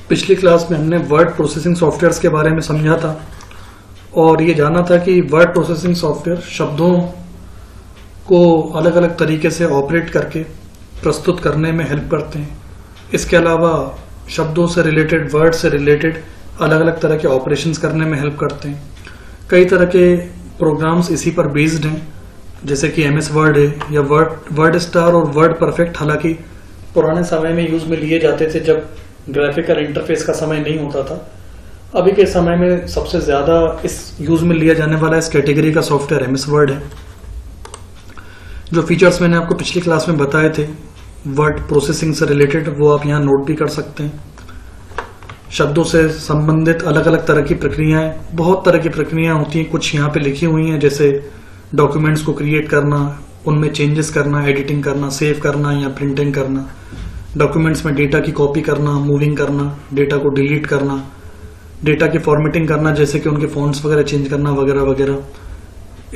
पिछली क्लास में हमने वर्ड प्रोसेसिंग सॉफ्टवेयर्स के बारे में समझा था और ये जाना था कि वर्ड प्रोसेसिंग सॉफ्टवेयर शब्दों को अलग अलग तरीके से ऑपरेट करके प्रस्तुत करने में हेल्प करते हैं। इसके अलावा शब्दों से रिलेटेड, वर्ड से रिलेटेड अलग अलग तरह के ऑपरेशंस करने में हेल्प करते हैं। कई तरह के प्रोग्राम्स इसी पर बेस्ड हैं, जैसे कि MS वर्ड है या वर्ड स्टार और वर्ड परफेक्ट। हालांकि पुराने समय में यूज में लिए जाते थे जब ग्राफिकल इंटरफेस का समय नहीं होता था। अभी के समय में सबसे ज्यादा इस यूज में लिया जाने वाला इस कैटेगरी का सॉफ्टवेयर MS वर्ड है। जो फीचर्स मैंने आपको पिछली क्लास में बताए थे वर्ड प्रोसेसिंग से रिलेटेड, वो आप यहाँ नोट भी कर सकते हैं। शब्दों से संबंधित अलग अलग तरह की प्रक्रियाएं, बहुत तरह की प्रक्रियाएं होती हैं, कुछ यहाँ पे लिखी हुई हैं, जैसे डॉक्यूमेंट्स को क्रिएट करना, उनमें चेंजेस करना, एडिटिंग करना, सेव करना या प्रिंटिंग करना, डॉक्यूमेंट्स में डेटा की कॉपी करना, मूविंग करना, डेटा को डिलीट करना, डेटा की फॉर्मेटिंग करना, जैसे कि उनके फॉन्ट्स वगैरह चेंज करना वगैरह वगैरह,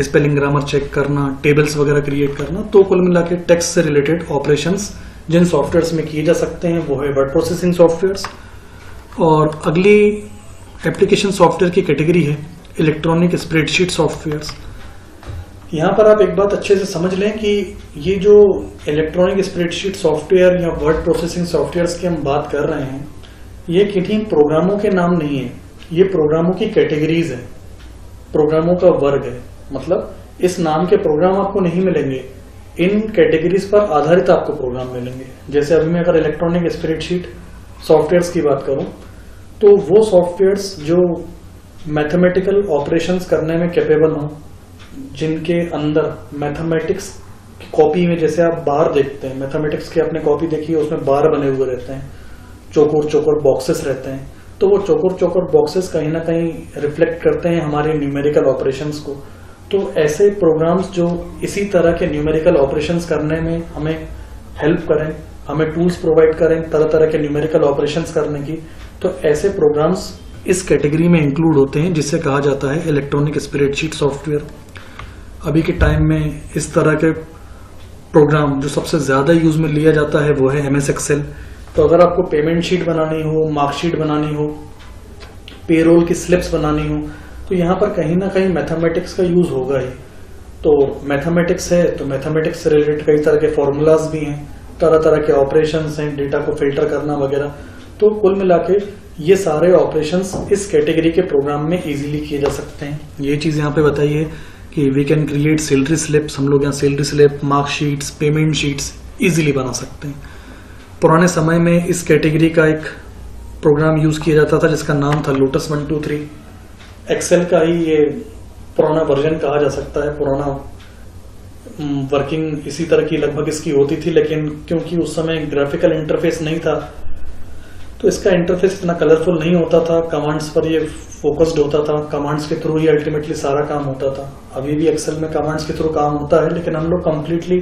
स्पेलिंग ग्रामर चेक करना, टेबल्स वगैरह क्रिएट करना। तो कुल मिला के टेक्स्ट से रिलेटेड ऑपरेशंस जिन सॉफ्टवेयर्स में किए जा सकते हैं वो है वर्ड प्रोसेसिंग सॉफ्टवेयर्स। और अगली एप्लीकेशन सॉफ्टवेयर की कैटेगरी है इलेक्ट्रॉनिक स्प्रेडशीट सॉफ्टवेयर्स। यहाँ पर आप एक बात अच्छे से समझ लें कि ये जो इलेक्ट्रॉनिक स्प्रेडशीट सॉफ्टवेयर या वर्ड प्रोसेसिंग सॉफ्टवेयर्स की हम बात कर रहे हैं, ये किन्हीं प्रोग्रामों के नाम नहीं है, ये प्रोग्रामों की कैटेगरीज है, प्रोग्रामों का वर्ग है। मतलब इस नाम के प्रोग्राम आपको नहीं मिलेंगे, इन कैटेगरीज पर आधारित आपको प्रोग्राम मिलेंगे। जैसे अभी मैं अगर इलेक्ट्रॉनिक स्प्रेडशीट सॉफ्टवेयर्स की बात करूं तो वो सॉफ्टवेयर्स जो मैथमेटिकल ऑपरेशंस करने में कैपेबल हों, जिनके अंदर मैथमेटिक्स की कॉपी में, जैसे आप बार देखते हैं, मैथमेटिक्स की आपने कॉपी देखी है, उसमें बार बने हुए रहते हैं, चौकोर चौकोर बॉक्सेस रहते हैं। तो वो चौकोर चौकोर बॉक्सेस कहीं ना कहीं रिफ्लेक्ट करते हैं हमारे न्यूमेरिकल ऑपरेशंस को। तो ऐसे प्रोग्राम्स जो इसी तरह के न्यूमेरिकल ऑपरेशंस करने में हमें हेल्प करें, हमें टूल्स प्रोवाइड करें तरह तरह के न्यूमेरिकल ऑपरेशंस करने की, तो ऐसे प्रोग्राम्स इस कैटेगरी में इंक्लूड होते हैं, जिससे कहा जाता है इलेक्ट्रॉनिक स्प्रेडशीट सॉफ्टवेयर। अभी के टाइम में इस तरह के प्रोग्राम जो सबसे ज्यादा यूज में लिया जाता है वो है MS एक्सेल। तो अगर आपको पेमेंट शीट बनानी हो, मार्कशीट बनानी हो, पेरोल की स्लिप्स बनानी हो, तो यहाँ पर कहीं ना कहीं मैथमेटिक्स का यूज होगा ही। तो मैथमेटिक्स है तो मैथमेटिक्स से रिलेटेड कई तरह के फॉर्मूलाज भी हैं, तरह तरह के ऑपरेशंस हैं, डेटा को फिल्टर करना वगैरह। तो कुल मिला के ये सारे ऑपरेशंस इस कैटेगरी के प्रोग्राम में इजीली किए जा सकते हैं। ये चीज यहाँ पे बताइए कि we can create salary slips. हम लोग यहाँ salary slip, marksheets, payment sheets easily बना सकते हैं। पुराने समय में इस कैटेगरी का एक प्रोग्राम यूज किया जाता था जिसका नाम था लोटस 123। एक्सेल का ही ये पुराना वर्जन कहा जा सकता है। पुराना वर्किंग इसी तरह की लगभग इसकी होती थी, लेकिन क्योंकि उस समय ग्राफिकल इंटरफेस नहीं था तो इसका इंटरफेस इतना कलरफुल नहीं होता था, कमांड्स पर ये फोकस्ड होता था, कमांड्स के थ्रू ही अल्टीमेटली सारा काम होता था। अभी भी एक्सेल में कमांड्स के थ्रू काम होता है, लेकिन हम लोग कंप्लीटली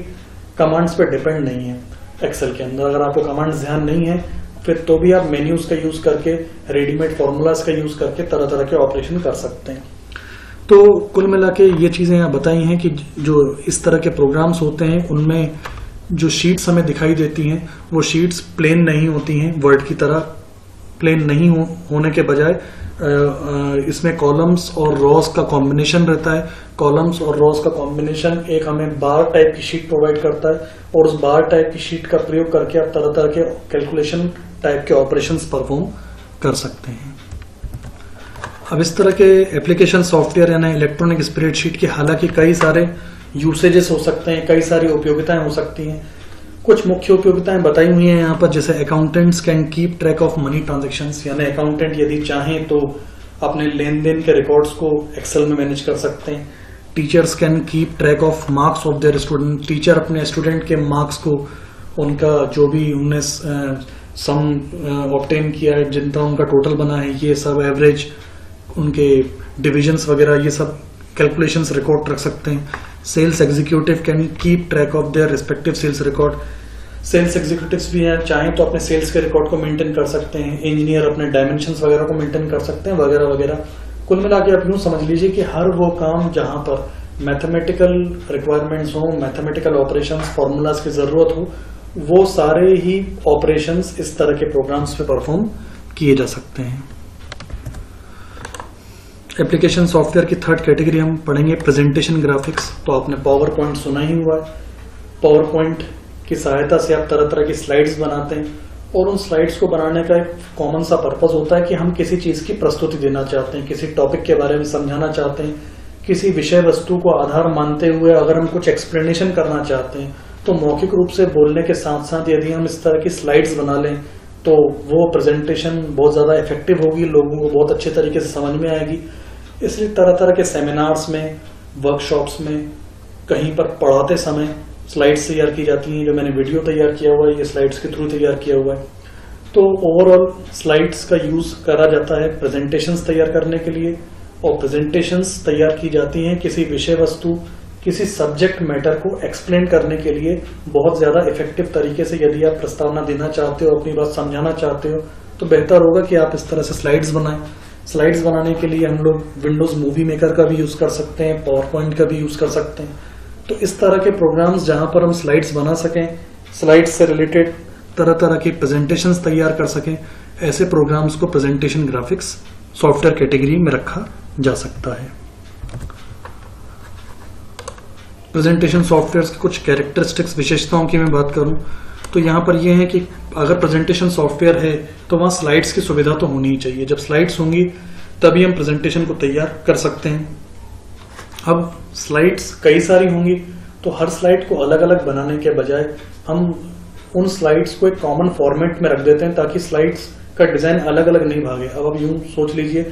कमांड्स पे डिपेंड नहीं है एक्सेल के अंदर। अगर आपको कमांड्स ध्यान नहीं है फिर तो भी आप मेन्यूज का यूज करके, रेडीमेड फॉर्मूलाज का यूज करके तरह तरह के ऑपरेशन कर सकते हैं। तो कुल मिला के ये चीजें यहाँ बताई हैं कि जो इस तरह के प्रोग्राम्स होते हैं उनमें जो शीट्स हमें दिखाई देती हैं वो शीट्स प्लेन नहीं होती हैं, वर्ड की तरह प्लेन नहीं होने के बजाय इसमें कॉलम्स और रॉस का कॉम्बिनेशन रहता है। कॉलम्स और रॉस का कॉम्बिनेशन एक हमें बार टाइप की शीट प्रोवाइड करता है और उस बार टाइप की शीट का प्रयोग करके आप तरह तरह के कैलकुलेशन टाइप के ऑपरेशंस परफॉर्म कर सकते हैं। अब इस तरह के एप्लीकेशन सॉफ्टवेयर यानी इलेक्ट्रॉनिक स्प्रेडशीट के हालांकि कई सारे यूसेजेस हो सकते हैं, कई सारी उपयोगिताएं हो सकती हैं। कुछ मुख्य उपयोगिताएं बताई हुई हैं यहाँ पर, जैसे accountants can keep track of money transactions, यानी अकाउंटेंट यदि चाहें तो अपने लेन देन के रिकॉर्ड्स को एक्सेल में मैनेज कर सकते हैं। Teachers can keep track of marks of their student, teacher अपने स्टूडेंट के मार्क्स को, उनका जो भी उन्होंने सम ऑब्टेन किया है, जितना उनका टोटल बना है, ये सब एवरेज, उनके डिविजन्स वगैरह, ये सब कैलकुलेशंस रिकॉर्ड रख सकते हैं। Sales executive can keep track of their respective sales record, sales executives भी हैं, चाहें तो अपने सेल्स के रिकॉर्ड को मेंटेन कर सकते हैं। इंजीनियर अपने डायमेंशंस वगैरह को मेंटेन कर सकते हैं वगैरह वगैरह। कुल मिला के आप यूं समझ लीजिए कि हर वो काम जहां पर मैथमेटिकल रिक्वायरमेंट्स हो, मैथमेटिकल ऑपरेशंस, फॉर्मूलाज की जरूरत हो, वो सारे ही ऑपरेशंस इस तरह के प्रोग्राम्स पे परफॉर्म किए जा सकते हैं। एप्लीकेशन सॉफ्टवेयर की थर्ड कैटेगरी हम पढ़ेंगे प्रेजेंटेशन ग्राफिक्स। तो आपने पावर पॉइंट सुना ही हुआ है। पावर पॉइंट की सहायता से आप तरह तरह की स्लाइड्स बनाते हैं और उन स्लाइड्स को बनाने का एक कॉमन सा पर्पस होता है कि हम किसी चीज की प्रस्तुति देना चाहते हैं, किसी टॉपिक के बारे में समझाना चाहते हैं, किसी विषय वस्तु को आधार मानते हुए अगर हम कुछ एक्सप्लेनेशन करना चाहते हैं तो मौखिक रूप से बोलने के साथ साथ यदि हम इस तरह की स्लाइड्स बना लें तो वो प्रेजेंटेशन बहुत ज़्यादा इफेक्टिव होगी, लोगों को बहुत अच्छे तरीके से समझ में आएगी। इसलिए तरह तरह के सेमिनार्स में, वर्कशॉप्स में, कहीं पर पढ़ाते समय स्लाइड्स तैयार की जाती हैं। जो मैंने वीडियो तैयार किया हुआ है ये स्लाइड्स के थ्रू तैयार किया हुआ है। तो ओवरऑल स्लाइड्स का यूज करा जाता है प्रेजेंटेशंस तैयार करने के लिए, और प्रेजेंटेशंस तैयार की जाती हैं किसी विषय वस्तु, किसी सब्जेक्ट मैटर को एक्सप्लेन करने के लिए बहुत ज्यादा इफेक्टिव तरीके से। यदि आप प्रस्तावना देना चाहते हो, अपनी बात समझाना चाहते हो, तो बेहतर होगा कि आप इस तरह से स्लाइड्स बनाएं। स्लाइड्स बनाने के लिए हम लोग विंडोज मूवी मेकर का भी यूज कर सकते हैं, पावर पॉइंट का भी यूज कर सकते हैं। तो इस तरह के प्रोग्राम्स जहां पर हम स्लाइड्स बना सकें, स्लाइड्स से रिलेटेड तरह तरह की प्रेजेंटेशंस तैयार कर सकें, ऐसे प्रोग्राम्स को प्रेजेंटेशन ग्राफिक्स सॉफ्टवेयर कैटेगरी में रखा जा सकता है। प्रेजेंटेशन सॉफ्टवेयर की कुछ कैरेक्टरिस्टिक्स, विशेषताओं की मैं बात करूं तो यहां पर यह है कि अगर प्रेजेंटेशन सॉफ्टवेयर है तो वहां स्लाइड्स की सुविधा तो होनी ही चाहिए। जब स्लाइड्स होंगी तभी हम प्रेजेंटेशन को तैयार कर सकते हैं। अब स्लाइड्स कई सारी होंगी तो हर स्लाइड को अलग अलग बनाने के बजाय हम उन स्लाइड्स को एक कॉमन फॉर्मेट में रख देते हैं ताकि स्लाइड्स का डिजाइन अलग अलग नहीं भागे। अब आप यूं सोच लीजिए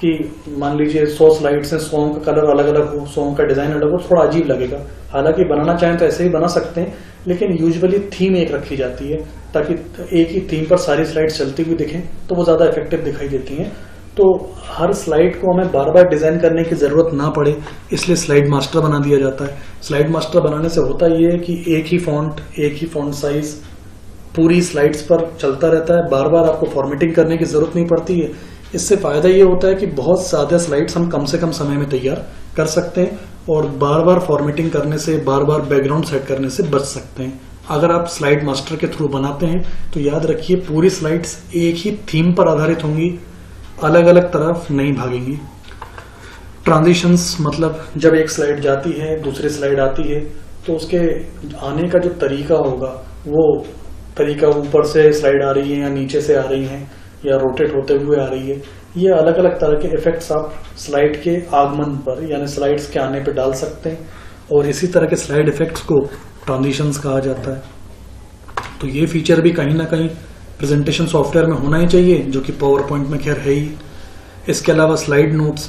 कि मान लीजिए 100 स्लाइड्स हैं, 100 का कलर अलग अलग हो, 100 का डिजाइन अलग हो, थोड़ा अजीब लगेगा। हालांकि बनाना चाहें तो ऐसे ही बना सकते हैं, लेकिन यूजुअली थीम एक रखी जाती है ताकि एक ही थीम पर सारी स्लाइड्स चलती हुई दिखें तो वो ज्यादा इफेक्टिव दिखाई देती हैं। तो हर स्लाइड को हमें बार बार डिजाइन करने की जरूरत ना पड़े, इसलिए स्लाइड मास्टर बना दिया जाता है। स्लाइड मास्टर बनाने से होता ये है कि एक ही फॉन्ट साइज पूरी स्लाइड्स पर चलता रहता है, बार बार आपको फॉर्मेटिंग करने की जरूरत नहीं पड़ती है। इससे फायदा ये होता है कि बहुत ज्यादा स्लाइड्स हम कम से कम समय में तैयार कर सकते हैं और बार बार फॉर्मेटिंग करने से, बार बार बैकग्राउंड सेट करने से बच सकते हैं। अगर आप स्लाइड मास्टर के थ्रू बनाते हैं तो याद रखिए पूरी स्लाइड्स एक ही थीम पर आधारित होंगी, अलग अलग तरफ नहीं भागेंगी। ट्रांजिशंस मतलब जब एक स्लाइड जाती है दूसरी स्लाइड आती है तो उसके आने का जो तरीका होगा वो तरीका ऊपर से स्लाइड आ रही है या नीचे से आ रही है या रोटेट होते हुए आ रही है, ये अलग अलग तरह के इफेक्ट्स आप स्लाइड के आगमन पर यानी स्लाइड्स के आने पर डाल सकते हैं और इसी तरह के स्लाइड इफेक्ट्स को ट्रांजिशंस कहा जाता है। तो ये फीचर भी कहीं ना कहीं प्रेजेंटेशन सॉफ्टवेयर में होना ही चाहिए, जो कि पावर पॉइंट में खैर है ही। इसके अलावा स्लाइड नोट्स,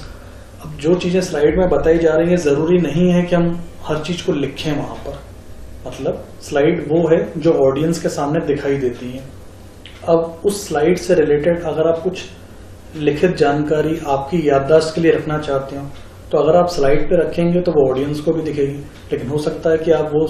अब जो चीजें स्लाइड में बताई जा रही है जरूरी नहीं है कि हम हर चीज को लिखें वहां पर। मतलब स्लाइड वो है जो ऑडियंस के सामने दिखाई देती है। अब उस स्लाइड से रिलेटेड अगर आप कुछ लिखित जानकारी आपकी याददाश्त के लिए रखना चाहते हो तो अगर आप स्लाइड पे रखेंगे तो वो ऑडियंस को भी दिखेगी, लेकिन हो सकता है कि आप वो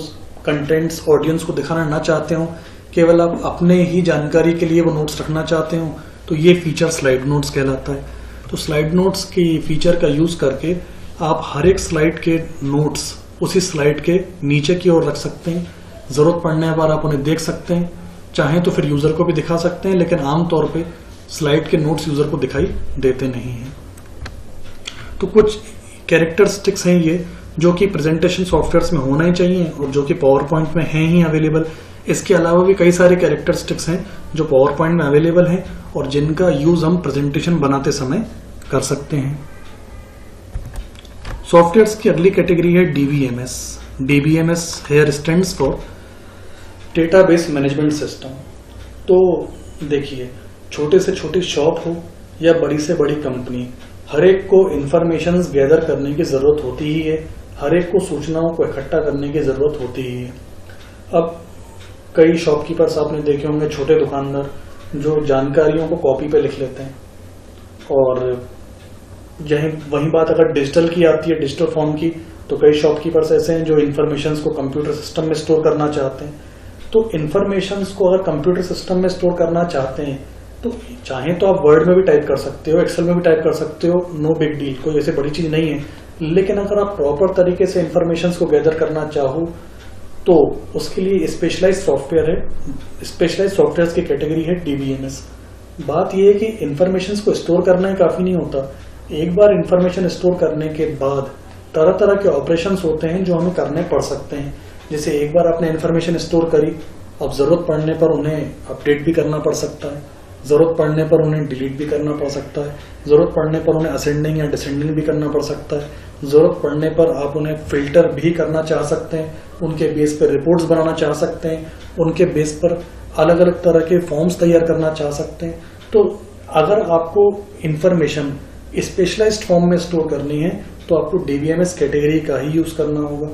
कंटेंट्स ऑडियंस को दिखाना ना चाहते हो, केवल आप अपने ही जानकारी के लिए वो नोट्स रखना चाहते हो, तो ये फीचर स्लाइड नोट्स कहलाता है। तो स्लाइड नोट्स की फीचर का यूज करके आप हर एक स्लाइड के नोट्स उसी स्लाइड के नीचे की ओर रख सकते हैं। जरूरत पड़ने पर आप उन्हें देख सकते हैं, चाहे तो फिर यूजर को भी दिखा सकते हैं, लेकिन आमतौर पे स्लाइड के नोट्स यूजर को दिखाई देते नहीं हैं। तो कुछ कैरेक्टरिस्टिक्स हैं ये जो कि प्रेजेंटेशन सॉफ्टवेयर्स में होना ही चाहिए और जो कि पावर पॉइंट में हैं ही अवेलेबल। इसके अलावा भी कई सारे कैरेक्टरिस्टिक्स हैं जो पावर पॉइंट में अवेलेबल हैं और जिनका यूज हम प्रेजेंटेशन बनाते समय कर सकते हैं। सॉफ्टवेयर्स की अगली कैटेगरी है DBMS. DBMS here stands for database management system. तो देखिए, छोटे से छोटी शॉप हो या बड़ी से बड़ी कंपनी, हर एक को इंफॉर्मेशन गैदर करने की जरूरत होती ही है, हर एक को सूचनाओं को इकट्ठा करने की जरूरत होती ही है। अब कई शॉपकीपर्स आपने देखे होंगे, छोटे दुकानदार जो जानकारियों को कॉपी पे लिख लेते हैं, और वही बात अगर डिजिटल की आती है, डिजिटल फॉर्म की, तो कई शॉपकीपर्स ऐसे हैं जो इन्फॉर्मेशन को कंप्यूटर सिस्टम में स्टोर करना चाहते हैं। तो इन्फॉर्मेशन को अगर कंप्यूटर सिस्टम में स्टोर करना चाहते हैं तो चाहे तो आप वर्ड में भी टाइप कर सकते हो, एक्सेल में भी टाइप कर सकते हो, नो बिग डील, कोई ऐसे बड़ी चीज नहीं है। लेकिन अगर आप प्रॉपर तरीके से इन्फॉर्मेशन को गैदर करना चाहो तो उसके लिए स्पेशलाइज सॉफ्टवेयर है। स्पेशलाइज सॉफ्टवेयर की कैटेगरी है डीबीएमएस। बात यह है कि इंफॉर्मेशन को स्टोर करना ही काफी नहीं होता। एक बार इंफॉर्मेशन स्टोर करने के बाद तरह तरह के ऑपरेशंस होते हैं जो हमें करने पड़ सकते हैं। जैसे एक बार आपने इंफॉर्मेशन स्टोर करी, अब जरूरत पड़ने पर उन्हें अपडेट भी करना पड़ सकता है, जरूरत पड़ने पर उन्हें डिलीट भी करना पड़ सकता है, जरूरत पड़ने पर उन्हें असेंडिंग या डिसेंडिंग भी करना पड़ सकता है, जरूरत पड़ने पर आप उन्हें फिल्टर भी करना चाह सकते हैं, उनके बेस पर रिपोर्ट्स बनाना चाह सकते हैं, उनके बेस पर अलग अलग तरह के फॉर्म्स तैयार करना चाह सकते हैं। तो अगर आपको इंफॉर्मेशन स्पेशलाइज्ड फॉर्म में स्टोर करनी है तो आपको डीबीएमएस कैटेगरी का ही यूज करना होगा।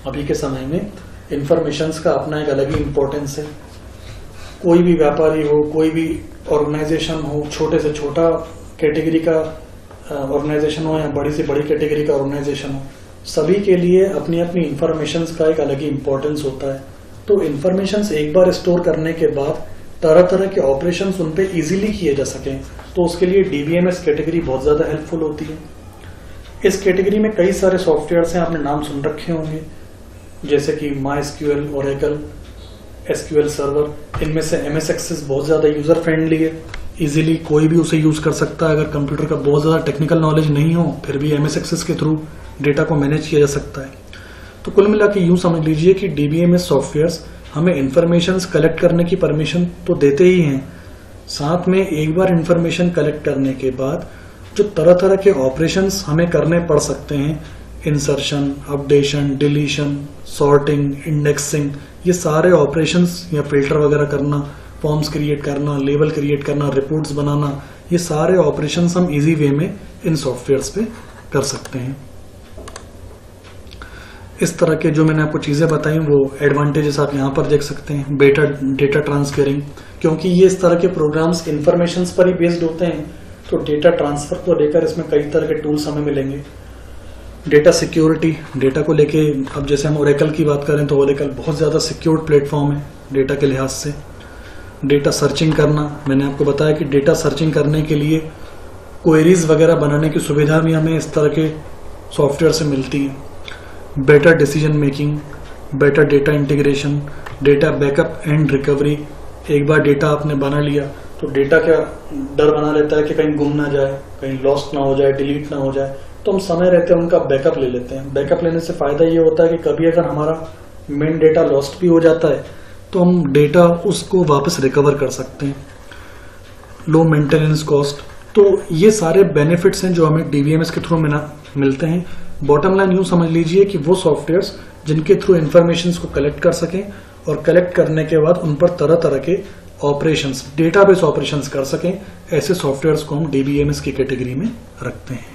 अभी के समय में इंफॉर्मेशन का अपना एक अलग ही इंपॉर्टेंस है। कोई भी व्यापारी हो, कोई भी ऑर्गेनाइजेशन हो, छोटे से छोटा कैटेगरी का ऑर्गेनाइजेशन हो या बड़ी से बड़ी कैटेगरी का ऑर्गेनाइजेशन हो, सभी के लिए अपनी अपनी इंफॉर्मेशन का एक अलग ही इंपॉर्टेंस होता है। तो इंफॉर्मेशन एक बार स्टोर करने के बाद तरह तरह के ऑपरेशन उन पे इजीली किए जा सकें, तो उसके लिए डीबीएमएस कैटेगरी बहुत ज्यादा हेल्पफुल होती है। इस कैटेगरी में कई सारे सॉफ्टवेयर हैं, आपने नाम सुन रखे होंगे, जैसे कि MySQL, Oracle, SQL सर्वर। इनमें से MS एक्सेस बहुत ज्यादा यूजर फ्रेंडली है, इजीली कोई भी उसे यूज कर सकता है। अगर कंप्यूटर का बहुत ज्यादा टेक्निकल नॉलेज नहीं हो फिर भी MS एक्सेस के थ्रू डेटा को मैनेज किया जा सकता है। तो कुल मिला के यूं समझ लीजिए कि डीबीएमएस सॉफ्टवेयर्स हमें इंफॉर्मेशन कलेक्ट करने की परमिशन तो देते ही हैं, साथ में एक बार इंफॉर्मेशन कलेक्ट करने के बाद जो तरह तरह के ऑपरेशंस हमें करने पड़ सकते हैं, insertion, updation, deletion, sorting, indexing, ये सारे ऑपरेशंस या फिल्टर वगैरह करना, फॉर्म्स क्रिएट करना, लेबल क्रिएट करना, रिपोर्ट्स बनाना, ये सारे ऑपरेशंस हम इजी वे में इन सॉफ्टवेयर्स पे कर सकते हैं। इस तरह के जो मैंने आपको चीजें बताई वो एडवांटेजेस आप यहाँ पर देख सकते हैं। डेटा ट्रांसफरिंग, क्योंकि ये इस तरह के प्रोग्राम्स इंफॉर्मेशन पर ही बेस्ड होते हैं, तो डेटा ट्रांसफर को लेकर इसमें कई तरह के टूल्स हमें मिलेंगे। डेटा सिक्योरिटी, डेटा को लेके अब जैसे हम ओरेकल की बात करें तो ओरेकल बहुत ज्यादा सिक्योर्ड प्लेटफॉर्म है डेटा के लिहाज से। डेटा सर्चिंग करना, मैंने आपको बताया कि डेटा सर्चिंग करने के लिए क्वेरीज वगैरह बनाने की सुविधा भी हमें इस तरह के सॉफ्टवेयर से मिलती है। Better decision making, better data integration, data backup and recovery. एक बार डेटा आपने बना लिया तो डेटा क्या डर बना लेता है कि कहीं गुम ना जाए, कहीं लॉस्ट ना हो जाए, डिलीट ना हो जाए, तो हम समय रहते उनका बैकअप ले लेते हैं। बैकअप लेने से फायदा ये होता है कि कभी अगर हमारा मेन डेटा लॉस्ट भी हो जाता है तो हम डेटा उसको वापस रिकवर कर सकते हैं। लो मेंटेनेंस कॉस्ट, तो ये सारे बेनिफिट्स हैं जो हमें डीबीएमएस के थ्रू मिलते हैं। बॉटम लाइन यूं समझ लीजिए कि वो सॉफ्टवेयर्स जिनके थ्रू इंफॉर्मेशन को कलेक्ट कर सकें और कलेक्ट करने के बाद उन पर तरह तरह के ऑपरेशंस, डेटाबेस ऑपरेशंस कर सकें, ऐसे सॉफ्टवेयर्स को हम डीबीएमएस की कैटेगरी में रखते हैं।